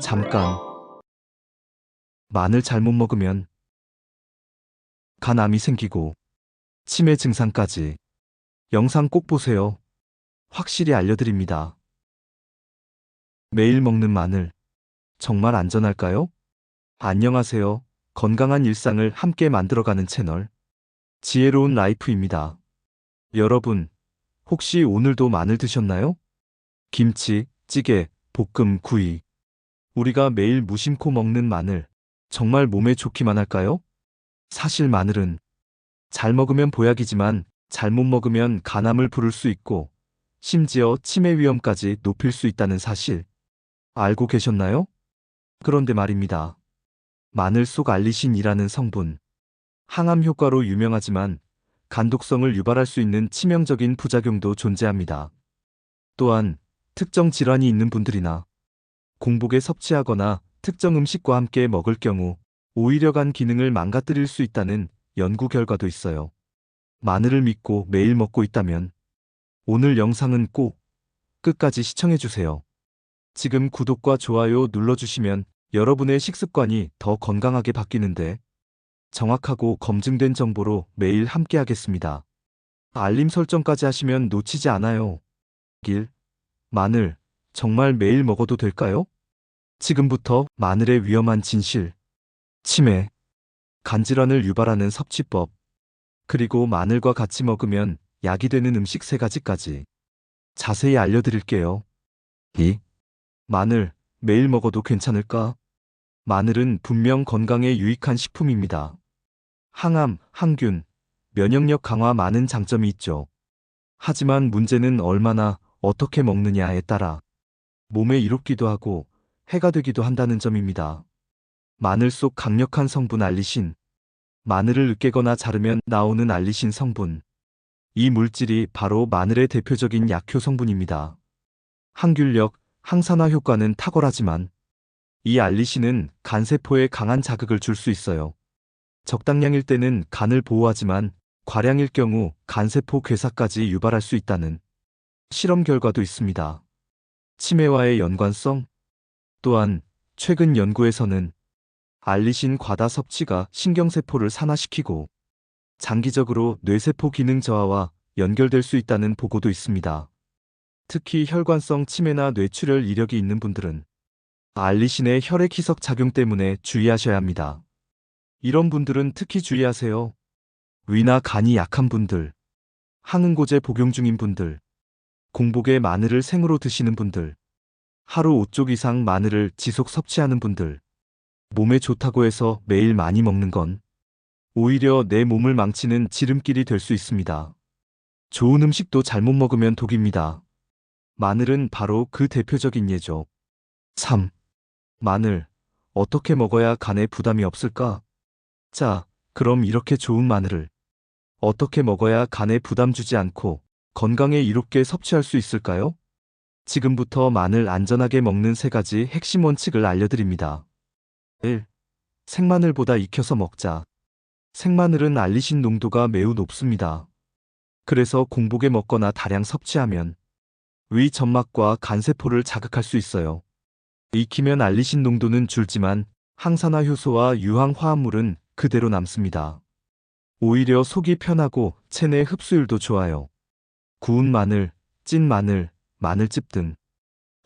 잠깐, 마늘 잘못 먹으면 간암이 생기고 치매 증상까지. 영상 꼭 보세요. 확실히 알려드립니다. 매일 먹는 마늘, 정말 안전할까요? 안녕하세요. 건강한 일상을 함께 만들어가는 채널, 지혜로운 라이프입니다. 여러분, 혹시 오늘도 마늘 드셨나요? 김치, 찌개, 볶음, 구이. 우리가 매일 무심코 먹는 마늘, 정말 몸에 좋기만 할까요? 사실 마늘은 잘 먹으면 보약이지만 잘못 먹으면 간암을 부를 수 있고 심지어 치매 위험까지 높일 수 있다는 사실 알고 계셨나요? 그런데 말입니다. 마늘 속 알리신이라는 성분, 항암 효과로 유명하지만 간독성을 유발할 수 있는 치명적인 부작용도 존재합니다. 또한 특정 질환이 있는 분들이나 공복에 섭취하거나 특정 음식과 함께 먹을 경우 오히려 간 기능을 망가뜨릴 수 있다는 연구 결과도 있어요. 마늘을 믿고 매일 먹고 있다면 오늘 영상은 꼭 끝까지 시청해주세요. 지금 구독과 좋아요 눌러주시면 여러분의 식습관이 더 건강하게 바뀌는데 정확하고 검증된 정보로 매일 함께하겠습니다. 알림 설정까지 하시면 놓치지 않아요. 1. 마늘, 정말 매일 먹어도 될까요? 지금부터 마늘의 위험한 진실, 치매, 간질환을 유발하는 섭취법, 그리고 마늘과 같이 먹으면 약이 되는 음식 3가지까지 자세히 알려드릴게요. 2. 마늘, 매일 먹어도 괜찮을까? 마늘은 분명 건강에 유익한 식품입니다. 항암, 항균, 면역력 강화 많은 장점이 있죠. 하지만 문제는 얼마나 어떻게 먹느냐에 따라 몸에 이롭기도 하고 해가 되기도 한다는 점입니다. 마늘 속 강력한 성분 알리신, 마늘을 으깨거나 자르면 나오는 알리신 성분. 이 물질이 바로 마늘의 대표적인 약효 성분입니다. 항균력, 항산화 효과는 탁월하지만 이 알리신은 간세포에 강한 자극을 줄 수 있어요. 적당량일 때는 간을 보호하지만 과량일 경우 간세포 괴사까지 유발할 수 있다는 실험 결과도 있습니다. 치매와의 연관성? 또한 최근 연구에서는 알리신 과다 섭취가 신경세포를 산화시키고 장기적으로 뇌세포 기능 저하와 연결될 수 있다는 보고도 있습니다. 특히 혈관성 치매나 뇌출혈 이력이 있는 분들은 알리신의 혈액 희석 작용 때문에 주의하셔야 합니다. 이런 분들은 특히 주의하세요. 위나 간이 약한 분들, 항응고제 복용 중인 분들, 공복에 마늘을 생으로 드시는 분들, 하루 5쪽 이상 마늘을 지속 섭취하는 분들, 몸에 좋다고 해서 매일 많이 먹는 건 오히려 내 몸을 망치는 지름길이 될 수 있습니다. 좋은 음식도 잘못 먹으면 독입니다. 마늘은 바로 그 대표적인 예죠. 3. 마늘, 어떻게 먹어야 간에 부담이 없을까? 자, 그럼 이렇게 좋은 마늘을 어떻게 먹어야 간에 부담 주지 않고 건강에 이롭게 섭취할 수 있을까요? 지금부터 마늘 안전하게 먹는 3가지 핵심 원칙을 알려드립니다. 1. 생마늘보다 익혀서 먹자. 생마늘은 알리신 농도가 매우 높습니다. 그래서 공복에 먹거나 다량 섭취하면 위 점막과 간세포를 자극할 수 있어요. 익히면 알리신 농도는 줄지만 항산화 효소와 유황 화합물은 그대로 남습니다. 오히려 속이 편하고 체내 흡수율도 좋아요. 구운 마늘, 찐 마늘, 마늘즙 등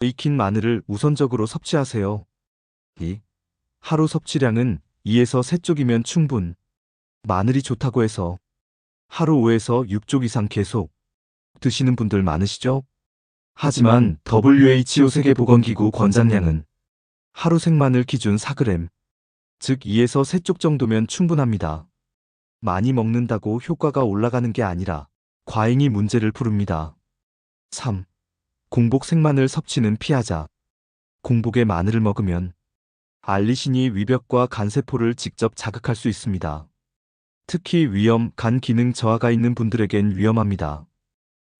익힌 마늘을 우선적으로 섭취하세요. 2. 하루 섭취량은 2에서 3쪽이면 충분. 마늘이 좋다고 해서 하루 5에서 6쪽 이상 계속 드시는 분들 많으시죠? 하지만 WHO 세계보건기구 권장량은 하루 생마늘 기준 4g, 즉 2에서 3쪽 정도면 충분합니다. 많이 먹는다고 효과가 올라가는 게 아니라 과잉이 문제를 부릅니다. 3. 공복 생마늘 섭취는 피하자. 공복에 마늘을 먹으면 알리신이 위벽과 간세포를 직접 자극할 수 있습니다. 특히 위염, 간 기능 저하가 있는 분들에겐 위험합니다.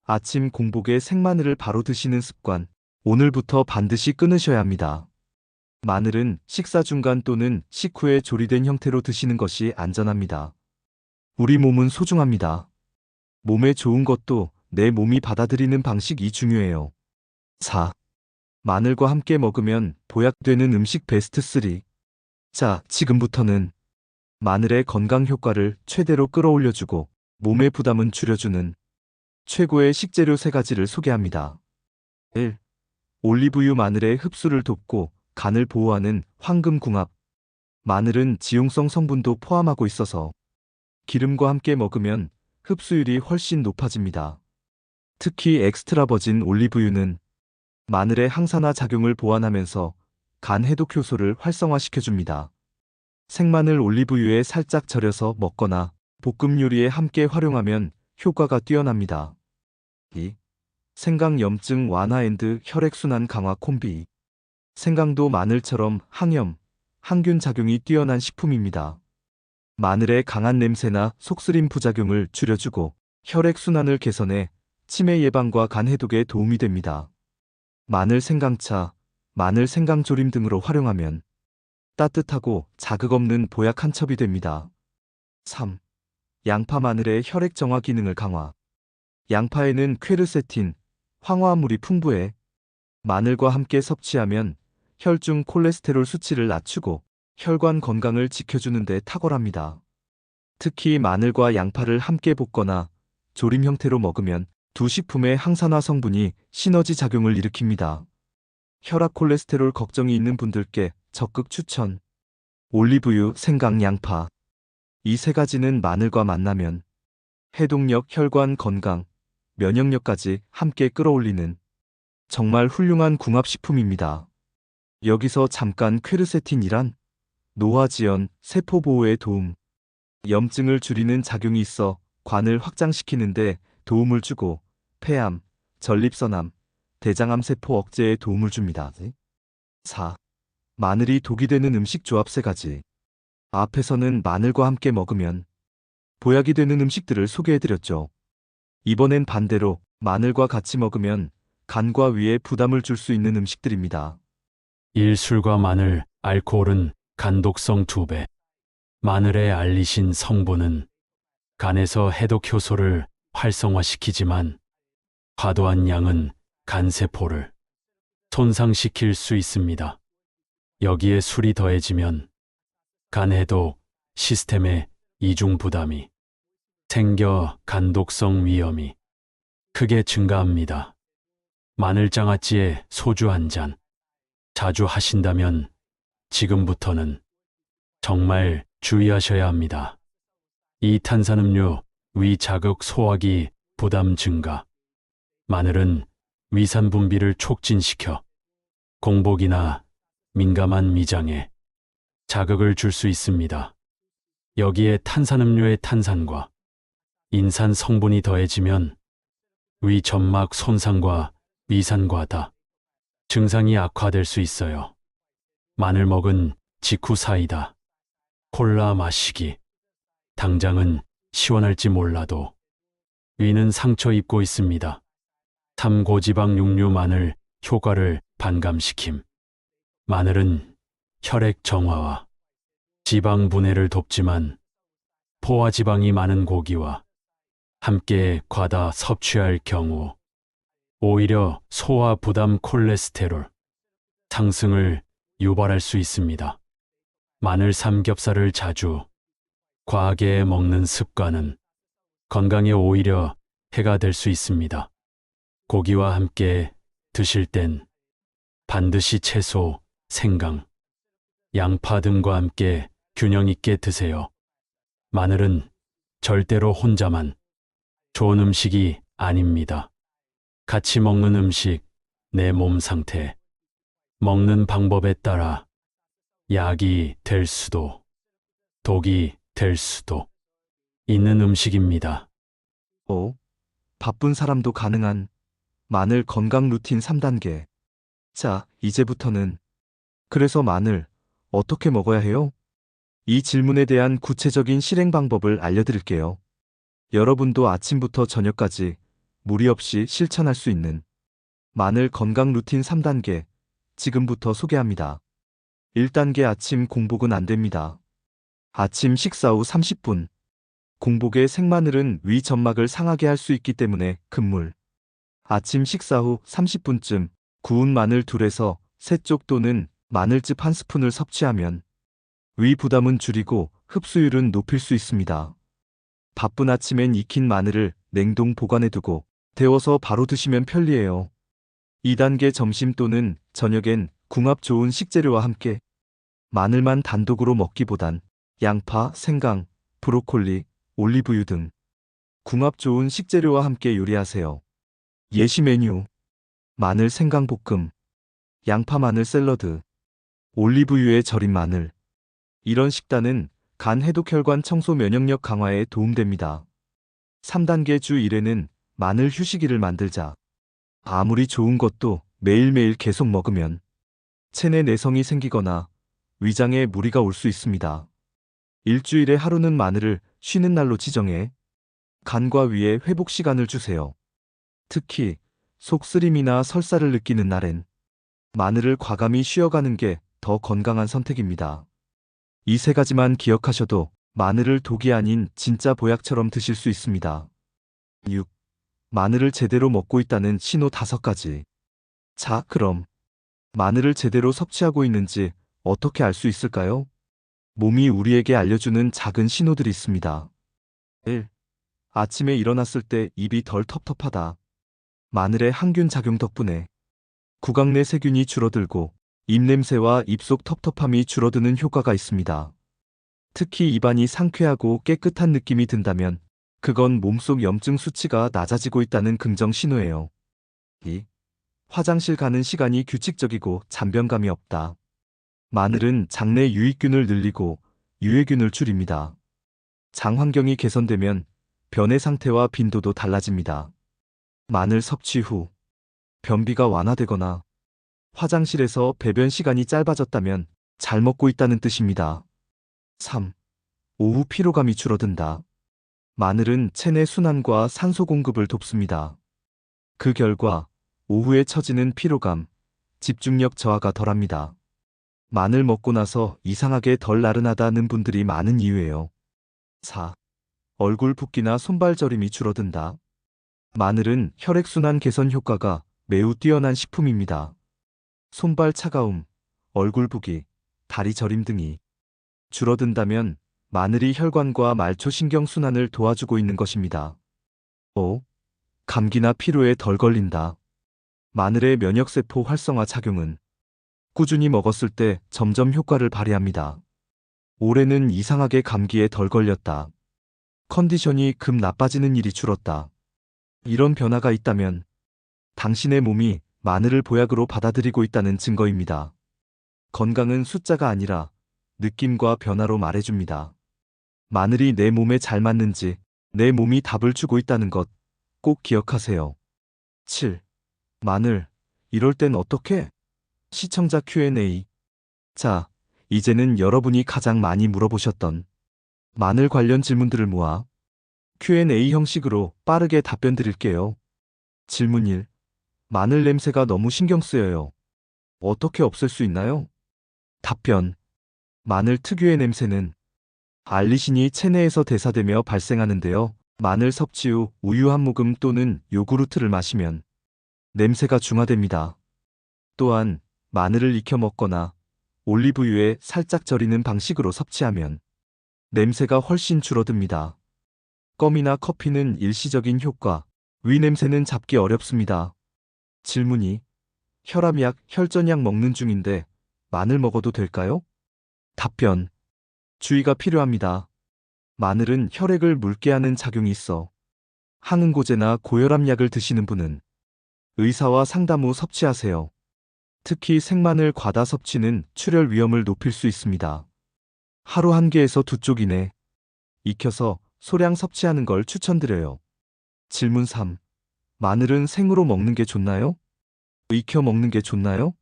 아침 공복에 생마늘을 바로 드시는 습관, 오늘부터 반드시 끊으셔야 합니다. 마늘은 식사 중간 또는 식후에 조리된 형태로 드시는 것이 안전합니다. 우리 몸은 소중합니다. 몸에 좋은 것도 내 몸이 받아들이는 방식이 중요해요. 4. 마늘과 함께 먹으면 보약되는 음식 베스트 3. 자, 지금부터는 마늘의 건강 효과를 최대로 끌어올려주고 몸의 부담은 줄여주는 최고의 식재료 3가지를 소개합니다. 1. 올리브유. 마늘의 흡수를 돕고 간을 보호하는 황금궁합. 마늘은 지용성 성분도 포함하고 있어서 기름과 함께 먹으면 흡수율이 훨씬 높아집니다. 특히 엑스트라 버진 올리브유는 마늘의 항산화 작용을 보완하면서 간 해독 효소를 활성화시켜줍니다. 생마늘 올리브유에 살짝 절여서 먹거나 볶음 요리에 함께 활용하면 효과가 뛰어납니다. 2. 생강. 염증 완화 앤드 혈액순환 강화 콤비. 생강도 마늘처럼 항염, 항균 작용이 뛰어난 식품입니다. 마늘의 강한 냄새나 속쓰림 부작용을 줄여주고 혈액순환을 개선해 치매 예방과 간 해독에 도움이 됩니다. 마늘 생강차, 마늘 생강조림 등으로 활용하면 따뜻하고 자극 없는 보약 한 첩이 됩니다. 3. 양파. 마늘의 혈액 정화 기능을 강화. 양파에는 퀘르세틴, 황화합물이 풍부해 마늘과 함께 섭취하면 혈중 콜레스테롤 수치를 낮추고 혈관 건강을 지켜주는 데 탁월합니다. 특히 마늘과 양파를 함께 볶거나 조림 형태로 먹으면 두 식품의 항산화 성분이 시너지 작용을 일으킵니다. 혈압 콜레스테롤 걱정이 있는 분들께 적극 추천. 올리브유, 생강, 양파. 이 3가지는 마늘과 만나면 해독력, 혈관 건강, 면역력까지 함께 끌어올리는 정말 훌륭한 궁합식품입니다. 여기서 잠깐 퀘르세틴이란 노화지연, 세포 보호에 도움, 염증을 줄이는 작용이 있어 관을 확장시키는데 도움을 주고 폐암, 전립선암, 대장암 세포 억제에 도움을 줍니다. 4. 마늘이 독이 되는 음식 조합 3가지. 앞에서는 마늘과 함께 먹으면 보약이 되는 음식들을 소개해드렸죠. 이번엔 반대로 마늘과 같이 먹으면 간과 위에 부담을 줄 수 있는 음식들입니다. 1. 술과 마늘. 알코올은 간독성 2배. 마늘의 알리신 성분은 간에서 해독 효소를 활성화시키지만 과도한 양은 간세포를 손상시킬 수 있습니다. 여기에 술이 더해지면 간 해독 시스템에 이중 부담이 생겨 간독성 위험이 크게 증가합니다. 마늘장아찌에 소주 한 잔 자주 하신다면 지금부터는 정말 주의하셔야 합니다. 이 탄산음료 위 자극 소화기 부담 증가. 마늘은 위산 분비를 촉진시켜 공복이나 민감한 미장에 자극을 줄 수 있습니다. 여기에 탄산음료의 탄산과 인산 성분이 더해지면 위 점막 손상과 위산 과다 증상이 악화될 수 있어요. 마늘 먹은 직후 사이다, 콜라 마시기. 당장은 시원할지 몰라도 위는 상처 입고 있습니다. 3. 고지방 육류. 마늘 효과를 반감시킴. 마늘은 혈액 정화와 지방 분해를 돕지만 포화지방이 많은 고기와 함께 과다 섭취할 경우 오히려 소화 부담 콜레스테롤 상승을 유발할 수 있습니다. 마늘 삼겹살을 자주 과하게 먹는 습관은 건강에 오히려 해가 될 수 있습니다. 고기와 함께 드실 땐 반드시 채소, 생강, 양파 등과 함께 균형 있게 드세요. 마늘은 절대로 혼자만 좋은 음식이 아닙니다. 같이 먹는 음식, 내 몸 상태, 먹는 방법에 따라 약이 될 수도, 독이 될 수도 있는 음식입니다. 5. 바쁜 사람도 가능한 마늘 건강 루틴 3단계. 자, 이제부터는 그래서 마늘 어떻게 먹어야 해요? 이 질문에 대한 구체적인 실행 방법을 알려드릴게요. 여러분도 아침부터 저녁까지 무리 없이 실천할 수 있는 마늘 건강 루틴 3단계 지금부터 소개합니다. 1단계. 아침 공복은 안 됩니다. 아침 식사 후 30분. 공복에 생마늘은 위 점막을 상하게 할 수 있기 때문에 금물. 아침 식사 후 30분쯤 구운 마늘 2에서 3쪽 또는 마늘즙 1스푼을 섭취하면 위 부담은 줄이고 흡수율은 높일 수 있습니다. 바쁜 아침엔 익힌 마늘을 냉동 보관해두고 데워서 바로 드시면 편리해요. 2단계 점심 또는 저녁엔 궁합 좋은 식재료와 함께 마늘만 단독으로 먹기보단 양파, 생강, 브로콜리, 올리브유 등 궁합 좋은 식재료와 함께 요리하세요. 예시 메뉴: 마늘 생강 볶음, 양파 마늘 샐러드, 올리브유에 절인 마늘. 이런 식단은 간 해독 혈관 청소 면역력 강화에 도움됩니다. 3단계 주 1회는 마늘 휴식일을 만들자. 아무리 좋은 것도 매일매일 계속 먹으면 체내 내성이 생기거나 위장에 무리가 올 수 있습니다. 일주일에 하루는 마늘을 쉬는 날로 지정해 간과 위에 회복 시간을 주세요. 특히 속 쓰림이나 설사를 느끼는 날엔 마늘을 과감히 쉬어가는 게 더 건강한 선택입니다. 이 3가지만 기억하셔도 마늘을 독이 아닌 진짜 보약처럼 드실 수 있습니다. 6. 마늘을 제대로 먹고 있다는 신호 5가지. 자, 그럼 마늘을 제대로 섭취하고 있는지 어떻게 알 수 있을까요? 몸이 우리에게 알려주는 작은 신호들이 있습니다. 1. 아침에 일어났을 때 입이 덜 텁텁하다. 마늘의 항균 작용 덕분에 구강 내 세균이 줄어들고 입냄새와 입속 텁텁함이 줄어드는 효과가 있습니다. 특히 입안이 상쾌하고 깨끗한 느낌이 든다면 그건 몸속 염증 수치가 낮아지고 있다는 긍정 신호예요. 2. 화장실 가는 시간이 규칙적이고 잔변감이 없다. 마늘은 장내 유익균을 늘리고 유해균을 줄입니다. 장 환경이 개선되면 변의 상태와 빈도도 달라집니다. 마늘 섭취 후 변비가 완화되거나 화장실에서 배변 시간이 짧아졌다면 잘 먹고 있다는 뜻입니다. 3. 오후 피로감이 줄어든다. 마늘은 체내 순환과 산소 공급을 돕습니다. 그 결과 오후에 처지는 피로감, 집중력 저하가 덜합니다. 마늘 먹고 나서 이상하게 덜 나른하다는 분들이 많은 이유예요. 4. 얼굴 붓기나 손발 저림이 줄어든다. 마늘은 혈액순환 개선 효과가 매우 뛰어난 식품입니다. 손발 차가움, 얼굴 부기, 다리 저림 등이 줄어든다면 마늘이 혈관과 말초신경 순환을 도와주고 있는 것입니다. 5. 감기나 피로에 덜 걸린다. 마늘의 면역세포 활성화 작용은 꾸준히 먹었을 때 점점 효과를 발휘합니다. 올해는 이상하게 감기에 덜 걸렸다. 컨디션이 급 나빠지는 일이 줄었다. 이런 변화가 있다면 당신의 몸이 마늘을 보약으로 받아들이고 있다는 증거입니다. 건강은 숫자가 아니라 느낌과 변화로 말해줍니다. 마늘이 내 몸에 잘 맞는지 내 몸이 답을 주고 있다는 것 꼭 기억하세요. 7. 마늘, 이럴 땐 어떻게? 시청자 Q&A. 자, 이제는 여러분이 가장 많이 물어보셨던 마늘 관련 질문들을 모아 Q&A 형식으로 빠르게 답변 드릴게요. 질문 1. 마늘 냄새가 너무 신경 쓰여요. 어떻게 없앨 수 있나요? 답변. 마늘 특유의 냄새는 알리신이 체내에서 대사되며 발생하는데요. 마늘 섭취 후 우유 한 모금 또는 요구르트를 마시면 냄새가 중화됩니다. 또한 마늘을 익혀 먹거나 올리브유에 살짝 절이는 방식으로 섭취하면 냄새가 훨씬 줄어듭니다. 껌이나 커피는 일시적인 효과, 위 냄새는 잡기 어렵습니다. 질문 2. 혈압약, 혈전약 먹는 중인데 마늘 먹어도 될까요? 답변. 주의가 필요합니다. 마늘은 혈액을 묽게 하는 작용이 있어 항응고제나 고혈압약을 드시는 분은 의사와 상담 후 섭취하세요. 특히 생마늘 과다 섭취는 출혈 위험을 높일 수 있습니다. 하루 1개에서 2쪽 이내 익혀서 소량 섭취하는 걸 추천드려요. 질문 3. 마늘은 생으로 먹는 게 좋나요? 익혀 먹는 게 좋나요?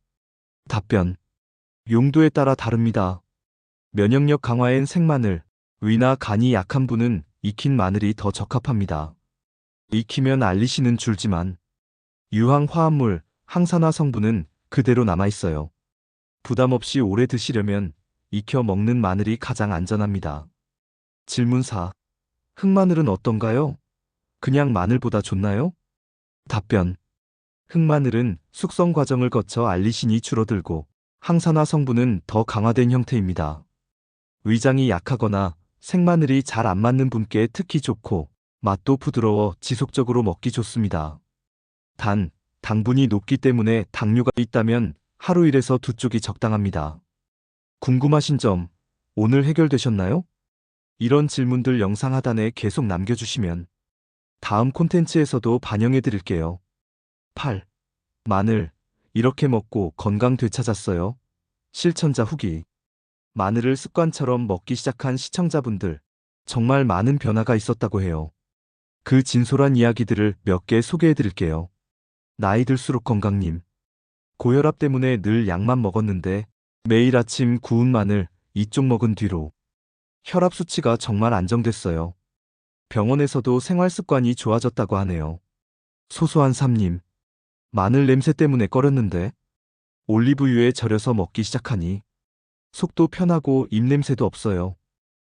답변. 용도에 따라 다릅니다. 면역력 강화엔 생마늘, 위나 간이 약한 분은 익힌 마늘이 더 적합합니다. 익히면 알리신은 줄지만 유황 화합물, 항산화 성분은 그대로 남아있어요. 부담 없이 오래 드시려면 익혀 먹는 마늘이 가장 안전합니다. 질문 4. 흑마늘은 어떤가요? 그냥 마늘보다 좋나요? 답변. 흑마늘은 숙성 과정을 거쳐 알리신이 줄어들고 항산화 성분은 더 강화된 형태입니다. 위장이 약하거나 생마늘이 잘 안 맞는 분께 특히 좋고 맛도 부드러워 지속적으로 먹기 좋습니다. 단, 당분이 높기 때문에 당뇨가 있다면 하루 1에서 2쪽이 적당합니다. 궁금하신 점 오늘 해결되셨나요? 이런 질문들 영상 하단에 계속 남겨주시면 다음 콘텐츠에서도 반영해 드릴게요. 8. 마늘. 이렇게 먹고 건강 되찾았어요. 실천자 후기. 마늘을 습관처럼 먹기 시작한 시청자분들, 정말 많은 변화가 있었다고 해요. 그 진솔한 이야기들을 몇 개 소개해 드릴게요. 나이 들수록 건강님. 고혈압 때문에 늘 약만 먹었는데 매일 아침 구운 마늘 2쪽 먹은 뒤로 혈압 수치가 정말 안정됐어요. 병원에서도 생활 습관이 좋아졌다고 하네요. 소소한 삼님. 마늘 냄새 때문에 꺼렸는데 올리브유에 절여서 먹기 시작하니 속도 편하고 입냄새도 없어요.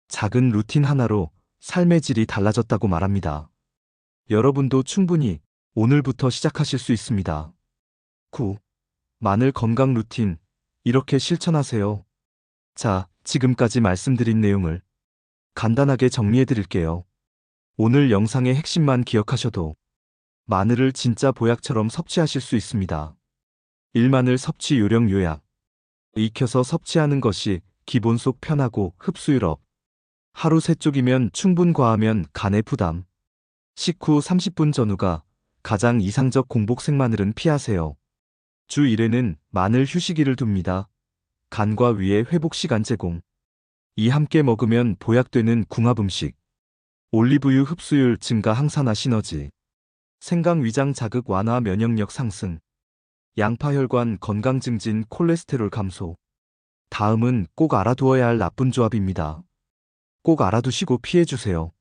작은 루틴 하나로 삶의 질이 달라졌다고 말합니다. 여러분도 충분히 오늘부터 시작하실 수 있습니다. 9. 마늘 건강 루틴. 이렇게 실천하세요. 자, 지금까지 말씀드린 내용을 간단하게 정리해 드릴게요. 오늘 영상의 핵심만 기억하셔도 마늘을 진짜 보약처럼 섭취하실 수 있습니다. 1. 섭취 요령 요약. 익혀서 섭취하는 것이 기본 속 편하고 흡수율 업. 하루 3쪽이면 충분 과하면 간의 부담. 식후 30분 전후가 가장 이상적 공복 생마늘은 피하세요. 주 1회는 마늘 휴식일을 둡니다. 간과 위의 회복 시간 제공. 이 함께 먹으면 보약되는 궁합 음식. 올리브유 흡수율 증가 항산화 시너지. 생강 위장 자극 완화 면역력 상승. 양파 혈관 건강 증진 콜레스테롤 감소. 다음은 꼭 알아두어야 할 나쁜 조합입니다. 꼭 알아두시고 피해주세요.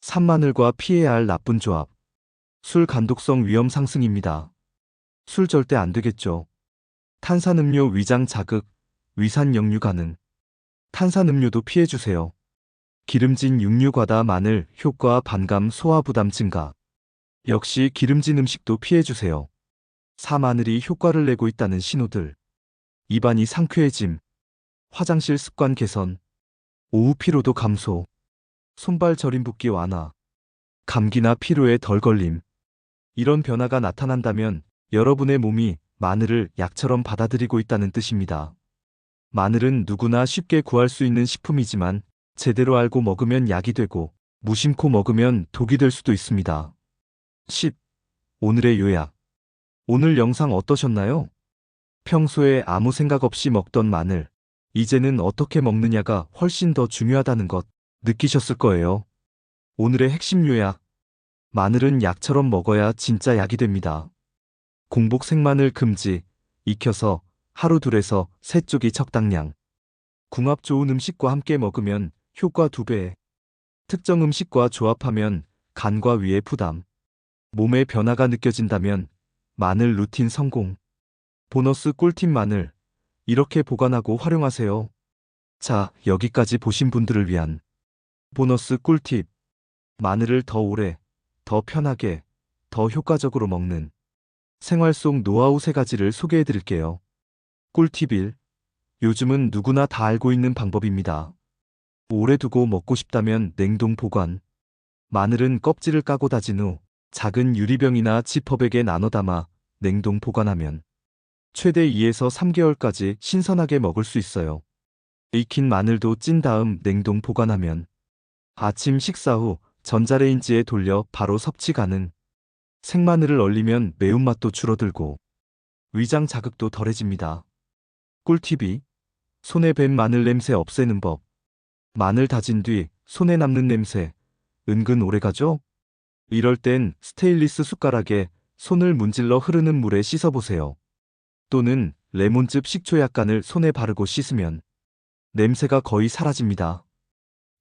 산마늘과 피해야 할 나쁜 조합. 술 간독성 위험 상승입니다. 술 절대 안 되겠죠. 탄산음료 위장 자극, 위산 역류 가능. 탄산음료도 피해주세요. 기름진 육류 과다 마늘 효과 반감 소화 부담 증가. 역시 기름진 음식도 피해주세요. 사마늘이 효과를 내고 있다는 신호들. 입안이 상쾌해짐. 화장실 습관 개선. 오후 피로도 감소. 손발 저림 붓기 완화. 감기나 피로에 덜 걸림. 이런 변화가 나타난다면 여러분의 몸이 마늘을 약처럼 받아들이고 있다는 뜻입니다. 마늘은 누구나 쉽게 구할 수 있는 식품이지만 제대로 알고 먹으면 약이 되고 무심코 먹으면 독이 될 수도 있습니다. 10. 오늘의 요약. 오늘 영상 어떠셨나요? 평소에 아무 생각 없이 먹던 마늘, 이제는 어떻게 먹느냐가 훨씬 더 중요하다는 것 느끼셨을 거예요. 오늘의 핵심 요약. 마늘은 약처럼 먹어야 진짜 약이 됩니다. 공복 생마늘 금지, 익혀서 하루 2에서 3쪽이 적당량. 궁합 좋은 음식과 함께 먹으면 효과 2배. 특정 음식과 조합하면 간과 위의 부담. 몸의 변화가 느껴진다면 마늘 루틴 성공. 보너스 꿀팁 마늘. 이렇게 보관하고 활용하세요. 자, 여기까지 보신 분들을 위한 보너스 꿀팁. 마늘을 더 오래, 더 편하게, 더 효과적으로 먹는 생활 속 노하우 3가지를 소개해 드릴게요. 꿀팁 1. 요즘은 누구나 다 알고 있는 방법입니다. 오래 두고 먹고 싶다면 냉동 보관. 마늘은 껍질을 까고 다진 후 작은 유리병이나 지퍼백에 나눠 담아 냉동 보관하면 최대 2에서 3개월까지 신선하게 먹을 수 있어요. 익힌 마늘도 찐 다음 냉동 보관하면 아침 식사 후 전자레인지에 돌려 바로 섭취 가능. 생마늘을 얼리면 매운맛도 줄어들고 위장 자극도 덜해집니다. 꿀팁 2. 손에 밴 마늘 냄새 없애는 법. 마늘 다진 뒤 손에 남는 냄새 은근 오래가죠? 이럴 땐 스테인리스 숟가락에 손을 문질러 흐르는 물에 씻어보세요. 또는 레몬즙 식초 약간을 손에 바르고 씻으면 냄새가 거의 사라집니다.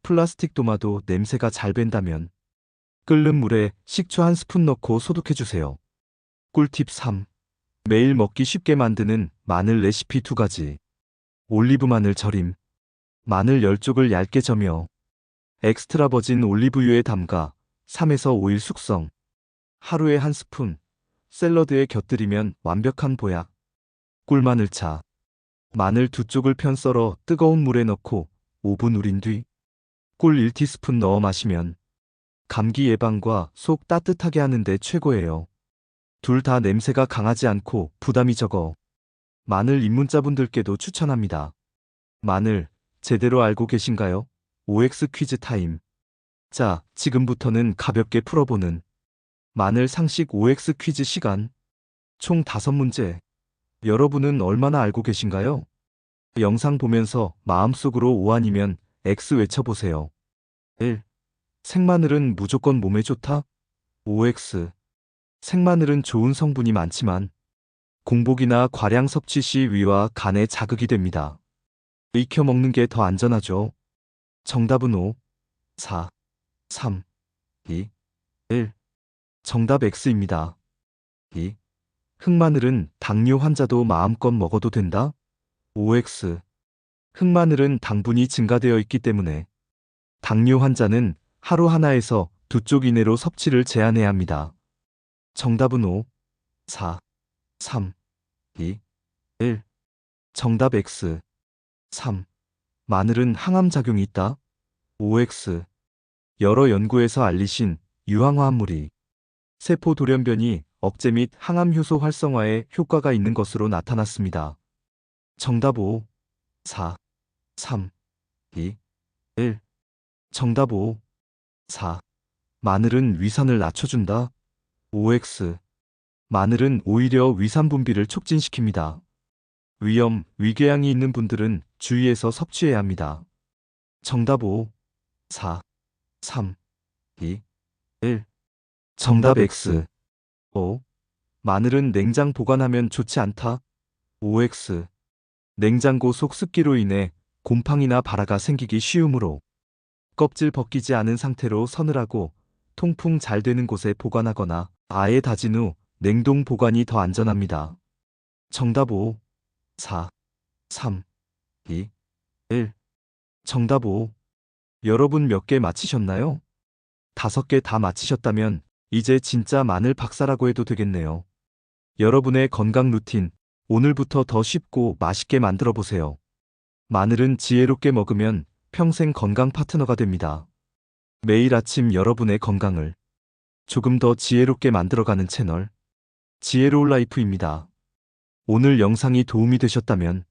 플라스틱 도마도 냄새가 잘 밴다면 끓는 물에 식초 1스푼 넣고 소독해주세요. 꿀팁 3. 매일 먹기 쉽게 만드는 마늘 레시피 2가지. 올리브 마늘 절임. 마늘 10쪽을 얇게 저며 엑스트라 버진 올리브유에 담가 3에서 5일 숙성. 하루에 1스푼, 샐러드에 곁들이면 완벽한 보약. 꿀마늘차. 마늘 2쪽을 편 썰어 뜨거운 물에 넣고 5분 우린 뒤 꿀 1티스푼 넣어 마시면 감기 예방과 속 따뜻하게 하는데 최고예요. 둘 다 냄새가 강하지 않고 부담이 적어 마늘 입문자분들께도 추천합니다. 마늘 제대로 알고 계신가요? OX 퀴즈 타임. 자, 지금부터는 가볍게 풀어보는 마늘 상식 OX 퀴즈 시간. 총 5문제. 여러분은 얼마나 알고 계신가요? 영상 보면서 마음속으로 O 아니면 X 외쳐보세요. 1. 생마늘은 무조건 몸에 좋다? OX. 생마늘은 좋은 성분이 많지만 공복이나 과량 섭취 시 위와 간에 자극이 됩니다. 익혀 먹는 게 더 안전하죠. 정답은 5, 4, 3, 2, 1. 정답 X입니다. 2. 흑마늘은 당뇨 환자도 마음껏 먹어도 된다? OX. 흑마늘은 당분이 증가되어 있기 때문에 당뇨 환자는 하루 하나에서 2쪽 이내로 섭취를 제한해야 합니다. 정답은 5, 4, 3, 2, 1. 정답 X. 3. 마늘은 항암 작용이 있다? OX. 여러 연구에서 알리신 유황화합물이 세포 돌연변이 억제 및 항암 효소 활성화에 효과가 있는 것으로 나타났습니다. 정답 5, 4, 3, 2, 1. 정답 5, 4. 마늘은 위산을 낮춰준다? OX. 마늘은 오히려 위산 분비를 촉진시킵니다. 위염, 위궤양이 있는 분들은 주의해서 섭취해야 합니다. 정답 5, 4, 3, 2, 1. 정답 X. 5. 마늘은 냉장 보관하면 좋지 않다? OX. 냉장고 속 습기로 인해 곰팡이나 발아가 생기기 쉬우므로 껍질 벗기지 않은 상태로 서늘하고 통풍 잘 되는 곳에 보관하거나 아예 다진 후 냉동 보관이 더 안전합니다. 정답 5, 4, 3, 2, 1. 정답 5. 여러분 몇 개 맞히셨나요? 5개 다 맞히셨다면 이제 진짜 마늘 박사라고 해도 되겠네요. 여러분의 건강 루틴, 오늘부터 더 쉽고 맛있게 만들어 보세요. 마늘은 지혜롭게 먹으면 평생 건강 파트너가 됩니다. 매일 아침 여러분의 건강을 조금 더 지혜롭게 만들어가는 채널, 지혜로운 라이프입니다. 오늘 영상이 도움이 되셨다면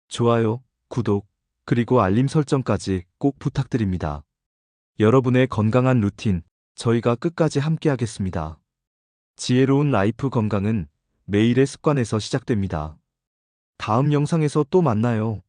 좋아요, 구독, 그리고 알림 설정까지 꼭 부탁드립니다. 여러분의 건강한 루틴, 저희가 끝까지 함께 하겠습니다. 지혜로운 라이프 건강은 매일의 습관에서 시작됩니다. 다음 영상에서 또 만나요.